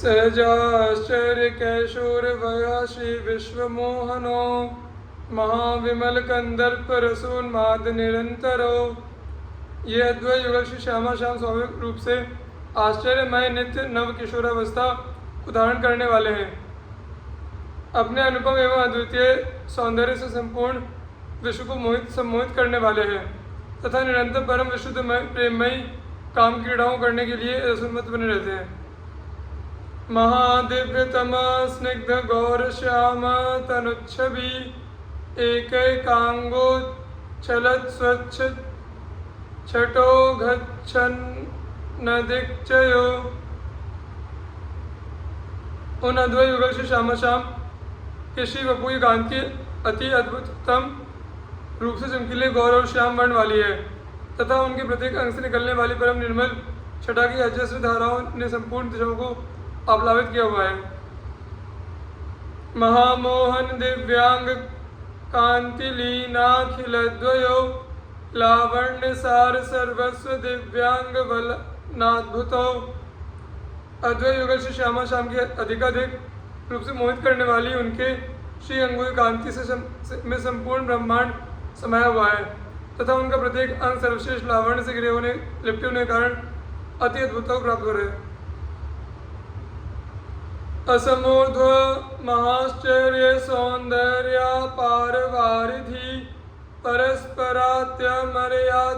सहजाश्चर्यकैशोरवया श्रीविश्वमोहनो महाविमलकन्दर्परसोन्मादनिरन्तरो। ये अद्वैत युगल श्री श्यामा श्याम स्वाभाविक रूप से आश्चर्यमय नित्य नव किशोरावस्था को धारण करने वाले हैं। अपने अनुपम एवं अद्वितीय सौंदर्य से संपूर्ण विश्व को सम्मोहित करने वाले हैं तथा निरंतर परम विशुद्ध प्रेममयी काम क्रीड़ाओं करने के लिए रसोन्मत्त बने रहते हैं। महादिव्यतम स्निग्ध गौर श्याम तनुच्छवि एकैकांगो चलत स्वच्छ छटो गच्छन् नदिक्चयो। उन अद्वैत युगल श्री श्यामा श्याम के श्री वपु की कांति अति अद्भुततम रूप से चमकीले गौर और श्याम वर्ण वाली है तथा उनके प्रत्येक अंग से निकलने वाली परम निर्मल छटा की अजस्र धाराओं ने संपूर्ण दिशाओं को आप्लावित किया हुआ है। महामोहन दिव्यांग कांतिलीनाखिलद्वयो लावण्य सार सर्वस्व दिव्यांग वलनाद्भुतो। अद्वैत युगल श्री श्यामा श्याम के अधिकाधिक रूप से मोहित करने वाली उनके श्री अंगों की कांति में संपूर्ण ब्रह्मांड समाया हुआ है तथा उनका प्रत्येक अंग सर्वश्रेष्ठ लावण्य से घिरे होने लिपटे होने के कारण अति अद्भुतता को प्राप्त हो रहे हैं। असमोर्ध्व महाश्चर्य सौंदर्य पारवारिधि परस्परात्यमर्याद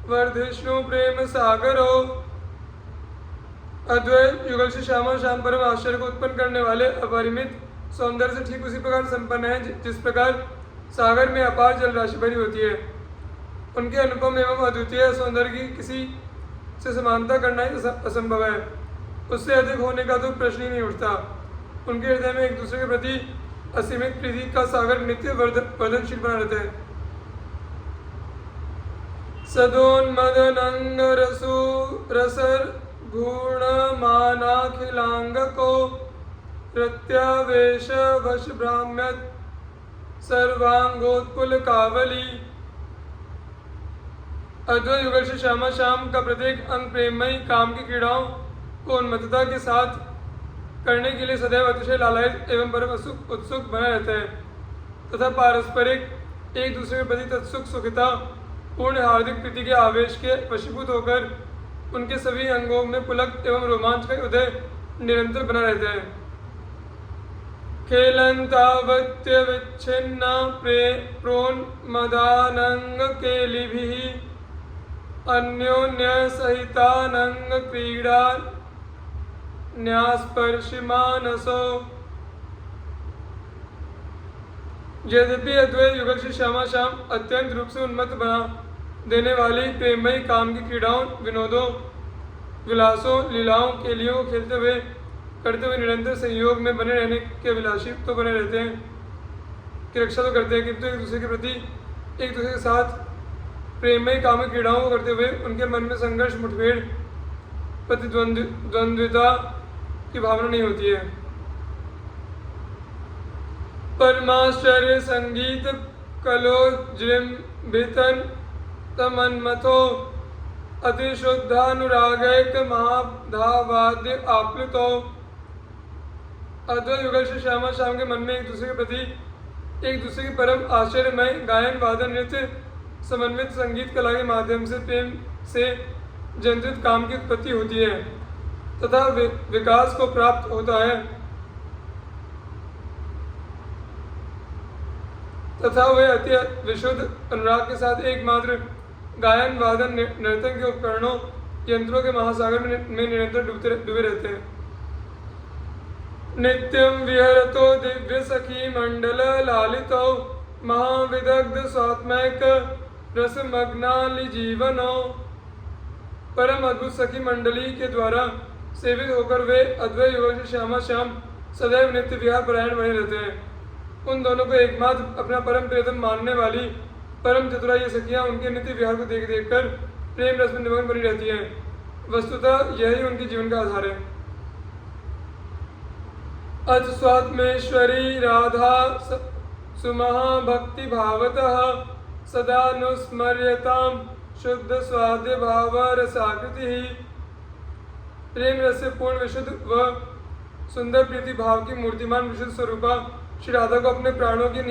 वर्धिष्णु प्रेम सागरो। अद्वैत युगल श्री श्यामा श्याम परम आश्चर्य को उत्पन्न करने वाले अपरिमित सौंदर्य से ठीक उसी प्रकार संपन्न है जिस प्रकार सागर में अपार जल राशि भरी होती है। उनके अनुपम एवं अद्वितीय सौंदर्य की किसी से समानता करना ही असंभव है। उससे अधिक होने का तो प्रश्न ही नहीं उठता। उनके हृदय में एक दूसरे के प्रति असीमित प्रीति का सागर नित्य वर्धनशील बना रहता है। सदोन्मदनंग रसु रसर घूर्णमानाखिलांग को प्रत्यावेश वश भ्राम्यत सर्वांगोत्पुल कावली। अद्वैत युगल श्री श्यामा श्याम का प्रत्येक अंग प्रेममयी काम की क्रीड़ाओं को उन्मत्तता के साथ करने के लिए सदैव अतिशय लालायित एवं परम उत्सुक बना रहता है तथा पारस्परिक एक दूसरे के प्रति तत्सुख सुखिता पूर्ण हार्दिक प्रीति के आवेश के वशीभूत होकर उनके सभी अंगों में पुलक एवं रोमांच का उदय निरंतर बना रहता है। खेलन्तावत्य विच्छिन्न प्रोन्मदानंग केलिभिः अन्योन्य सहितानंग क्रीड़ा न्यास्पर्शिमानसो। यद्यपि अद्वैत युगल श्री श्यामा श्याम अत्यंत रूप से उन्मत्त बना देने वाली प्रेममयी काम की क्रीड़ाओं विनोदों विलासों लीलाओं केलियों को खेलते हुए करते हुए निरंतर संयोग में बने रहने के अभिलाषी तो बने रहते हैं की रक्षा तो करते हैं, किंतु एक दूसरे के प्रति एक दूसरे के साथ प्रेममयी कामिक क्रीड़ाओं को करते हुए उनके मन में संघर्ष मुठभेड़ प्रतिद्वंद्विता की भावना नहीं होती है। परमाश्चर्य संगीत कलो जृंभितन तमन्मथो अतिशुद्धानुरागैक महाधावाद्य आप्लुतो। अद्वैत युगल श्री श्यामा श्याम के मन में एक दूसरे के प्रति एक दूसरे की परम आश्चर्यमय गायन वादन नृत्य समन्वित संगीत कला के माध्यम से प्रेम से जनित काम की उत्पत्ति होती है तथा विकास को प्राप्त होता है तथा वे अति विशुद्ध अनुराग के साथ एकमात्र गायन वादन नर्तन के उपकरणों यंत्रों के महासागर में निरंतर डूबे रहते हैं। नित्यं विहरतो दिव्य सखी मंडल लालितो महाविदग्ध स्वात्मैक रसमग्नालि जीवनो। परम अद्भुत सखी मंडली के द्वारा सेवित होकर वे अद्वैत युगल श्री श्यामा श्याम सदैव नित्य विहार परायण बने रहते हैं। उन दोनों को एकमात्र अपना परम प्रियतम मानने वाली परम चतुरा ये सखियाँ उनके नित्य विहार को देख देख कर प्रेम रस में निमग्न बनी रहती हैं। वस्तुतः यही उनके जीवन का आधार है। अज स्वात्मेश्वरी राधा सुमहाभक्ति भावतः सदानुस्मर्यतां शुद्ध स्वाद्य भाव रसाकृति। प्रेम रस से पूर्ण विशुद्ध व सुंदर प्रीति भाव की मूर्तिमान विशुद्ध स्वरूपा श्री राधा को अपने प्राणों की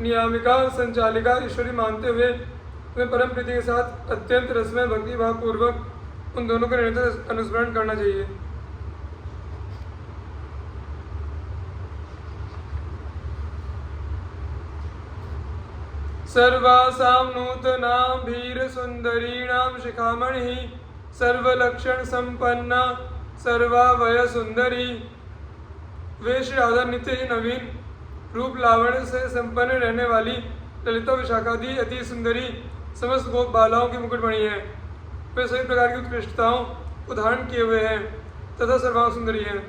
नियामिका संचालिका ईश्वरी मानते हुए उन्हें परम प्रीति के साथ अत्यंत रसमय भक्ति भाव पूर्वक उन दोनों का निरंतर अनुस्मरण करना चाहिए। सर्वासां नूतनां भीर सुंदरीणां शिखामणि सर्वलक्षण संपन्ना सर्वावय सुंदरी। वे श्री राधा नित्य ही नवीन रूप लावण्य से संपन्न रहने वाली ललिता विशाखादि अति सुंदरी समस्त गोप बालाओं की मुकुटमणि है। वे सभी प्रकार की उत्कृष्टताओं को धारण किए हुए हैं तथा सर्वांग सुंदरी हैं।